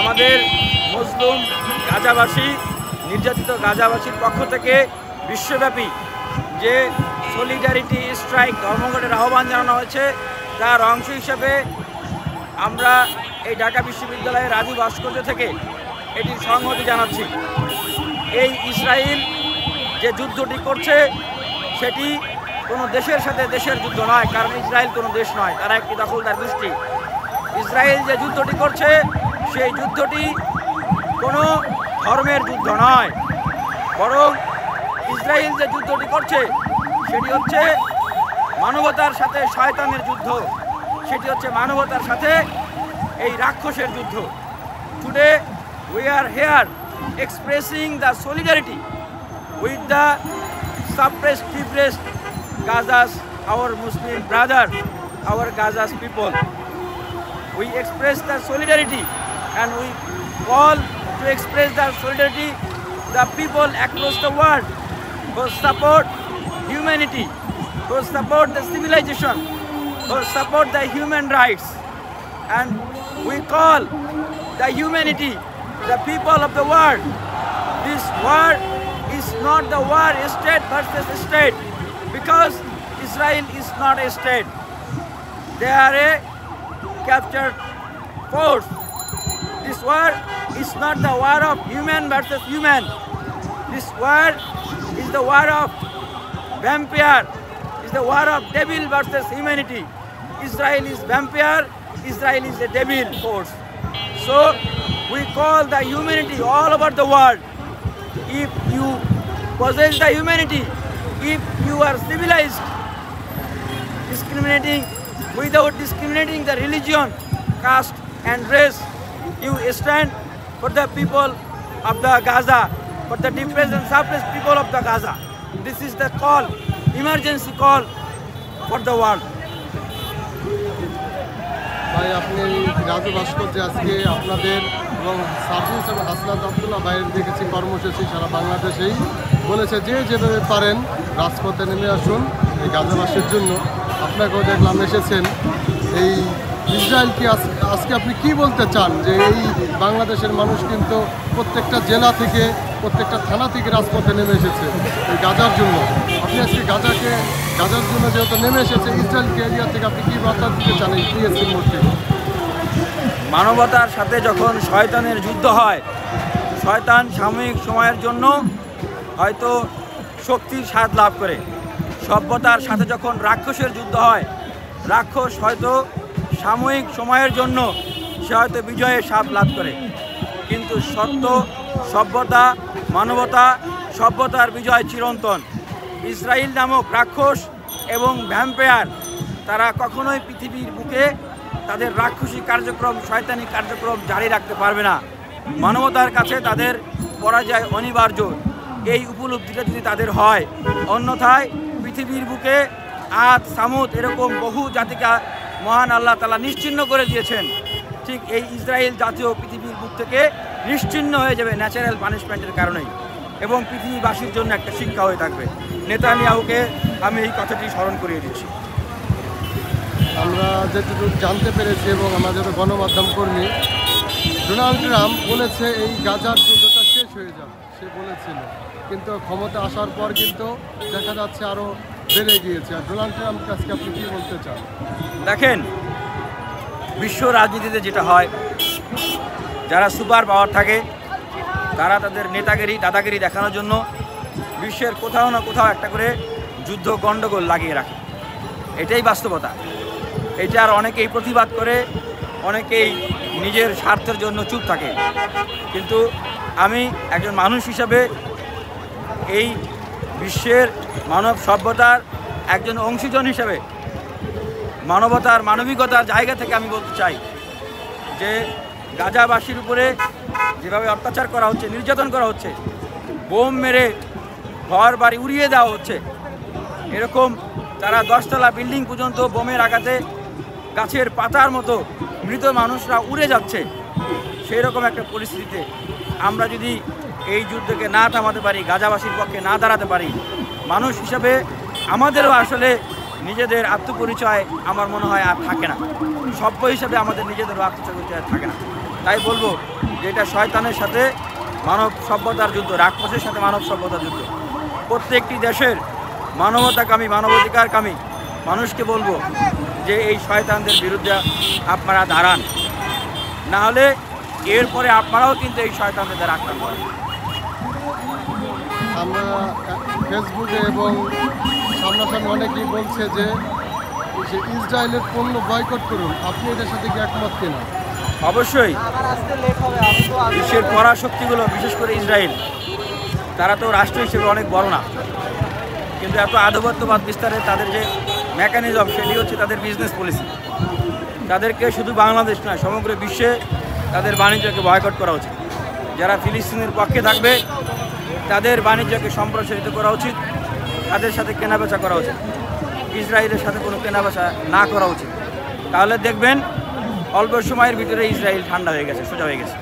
আমাদের মুসলিম গাজাবাসী নির্যাতিত গাজাবাসীর পক্ষ থেকে বিশ্বব্যাপী যে সলিডারিটি স্ট্রাইক ধর্মঘটের আহ্বান জানানো হয়েছে তার অংশ হিসেবে আমরা এই ঢাকা বিশ্ববিদ্যালয়ের রাজু ভাস্কর্য থেকে এটির সংহতি জানাচ্ছি। এই ইসরায়েল যে যুদ্ধটি করছে সেটি কোনো দেশের সাথে দেশের যুদ্ধ নয়, কারণ ইসরায়েল কোনো দেশ নয়, তারা একটি দখলদার গোষ্ঠী। ইসরায়েল যে যুদ্ধটি করছে সেই যুদ্ধটি কোনো ধর্মের যুদ্ধ নয়, বরং ইসরায়েল যে যুদ্ধটি করছে সেটি হচ্ছে মানবতার সাথে শয়তানের যুদ্ধ, সেটি হচ্ছে মানবতার সাথে এই রাক্ষসের যুদ্ধ। Today we are here expressing the solidarity with the suppressed, depressed Gaza's, our Muslim brothers, our Gaza's people. We express the solidarity and we call to express the solidarity the people across the world who support humanity, who support the civilization, who support the human rights. And we call the humanity, the people of the world. This war is not the war state versus state, because Israel is not a state. They are a captured force. This war is not the war of human versus human. This war is the war of vampire, is the war of devil versus humanity. Israel is vampire, Israel is a devil force. So we call the humanity all over the world. If you possess the humanity, if you are civilized, without discriminating the religion, caste and race, you stand for the people of the Gaza, for the depressed and suppressed people of the Gaza. This is the call, emergency call for the world. ভাই, আপনি রাজু ভাস্কর্যে আজকে আপনাদের এবং service এবং হাসনাত আবদুল্লাহ ভাইয়ের দেখেছি কর্মসূচি সারা বাংলাদেশেই বলেছে যে যেভাবে পারেন রাজপথে নেমে আসুন এই গাজাবাসীর জন্য। আপনাকেও দেখলাম এসেছেন। এই ইসরায়েলকে আজকে আপনি কি বলতে চান যে এই বাংলাদেশের মানুষ কিন্তু প্রত্যেকটা জেলা থেকে প্রত্যেকটা থানা থেকে রাজপথে নেমে এসেছে এই গাজার জন্য। আপনি আজকে গাজার জন্য যেহেতু নেমে এসেছে ইসরায়েলকে এরিয়া থেকে, আপনি কী বার্তা দিতে চান এই টিএসসির মধ্যে? মানবতার সাথে যখন শয়তানের যুদ্ধ হয়, শয়তান সাময়িক সময়ের জন্য হয়তো শক্তির স্বাদ লাভ করে। সভ্যতার সাথে যখন রাক্ষসের যুদ্ধ হয়, রাক্ষস হয়তো সাময়িক সময়ের জন্য সে হয়তো বিজয়ের স্বাদ লাভ করে, কিন্তু সত্য, সভ্যতা, মানবতা, সভ্যতার বিজয় চিরন্তন। ইসরায়েল নামক রাক্ষস এবং ভ্যাম্পায়ার তারা কখনোই পৃথিবীর বুকে তাদের রাক্ষসী কার্যক্রম, শয়তানি কার্যক্রম জারি রাখতে পারবে না। মানবতার কাছে তাদের পরাজয় অনিবার্য, এই উপলব্ধিটা যদি তাদের হয়। অন্যথায় পৃথিবীর বুকে আদ, সামুদ এরকম বহু জাতিকা মহান আল্লাহ তাআলা নিশ্চিহ্ন করে দিয়েছেন। ঠিক এই ইসরায়েল জাতীয় পৃথিবীর বুক থেকে নিশ্চিহ্ন হয়ে যাবে ন্যাচারাল পানিশমেন্টের কারণেই, এবং পৃথিবীবাসীর জন্য একটা শিক্ষা হয়ে থাকবে। নেতানিয়াহুকে আমি এই কথাটি স্মরণ করিয়ে দিচ্ছি। আমরা যেটুকু জানতে পেরেছি এবং আমাদের গণমাধ্যম কর্মী, ডোনাল্ড ট্রাম্প বলেছে এই গাজার যুদ্ধটা শেষ হয়ে যাবে, সে বলেছিল, কিন্তু ক্ষমতা আসার পর কিন্তু দেখা যাচ্ছে আরও বেড়ে গিয়েছে। আর ডোনাল্ড ট্রাম্পকে আজকে আপনি কী বলতে চান? দেখেন, বিশ্ব রাজনীতিতে যেটা হয়, যারা সুপার পাওয়ার থাকে তারা তাদের নেতাগিরি, দাদাগিরি দেখানোর জন্য বিশ্বের কোথাও না কোথাও একটা করে যুদ্ধ গণ্ডগোল লাগিয়ে রাখে। এটাই বাস্তবতা। এটার অনেকেই প্রতিবাদ করে, অনেকেই নিজের স্বার্থের জন্য চুপ থাকে। কিন্তু আমি একজন মানুষ হিসাবে এই বিশ্বের মানব সভ্যতার একজন অংশীজন হিসাবে মানবতার, মানবিকতার জায়গা থেকে আমি বলতে চাই যে গাজাবাসীর উপরে যেভাবে অত্যাচার করা হচ্ছে, নির্যাতন করা হচ্ছে, বোম মেরে ঘর বাড়ি উড়িয়ে দেওয়া হচ্ছে, এরকম তারা 10 তলা বিল্ডিং পর্যন্ত বোমের আঘাতে গাছের পাতার মতো মৃত মানুষরা উড়ে যাচ্ছে, সেই রকম একটা পরিস্থিতিতে আমরা যদি এই যুদ্ধকে না থামাতে পারি, গাজাবাসীর পক্ষে না দাঁড়াতে পারি, মানুষ হিসাবে আমাদেরও আসলে নিজেদের আত্মপরিচয় আমার মনে হয় আর থাকে না। সভ্য হিসেবে আমাদের নিজেদেরও আত্মপরিচয় থাকে না। তাই বলবো যে এটা শয়তানের সাথে মানব সভ্যতার যুদ্ধ, রাক্ষসের সাথে মানব সভ্যতার যুদ্ধ। প্রত্যেকটি দেশের মানবতাকামী, মানবাধিকারকামী মানুষকে বলবো যে এই শয়তানদের বিরুদ্ধে আপনারা দাঁড়ান, না হলে এরপরে আপনারাও কিন্তু এই শয়তানদের দ্বারা আক্রান্ত করেন। আমরা ফেসবুকে এবং সামনাসামনি অনেকেই বলছে যে ইসরায়েলের পণ্য বয়কট করুন, আপনি এটার সাথে কি একমত কিনা? অবশ্যই বিশ্বের পরাশক্তিগুলো, বিশেষ করে ইসরায়েল, তারা তো রাষ্ট্র হিসেবে অনেক বড় না, কিন্তু এত আধিপত্যবাদ বিস্তারে তাদের যে মেকানিজম, সেটি হচ্ছে তাদের বিজনেস পলিসি। তাদেরকে শুধু বাংলাদেশ নয়, সমগ্র বিশ্বে তাদের বাণিজ্যকে বয়কট করা উচিত। যারা ফিলিস্তিনের পক্ষে থাকবে তাদের বাণিজ্যকে সম্প্রসারিত করা উচিত, তাদের সাথে কেনাবেচা করা উচিত, ইসরায়েলের সাথে কোনো কেনাবেচা না করা উচিত। তাহলে দেখবেন অল্প সময়ের ভিতরে ইসরায়েল ঠান্ডা হয়ে গেছে, সোজা হয়ে গেছে।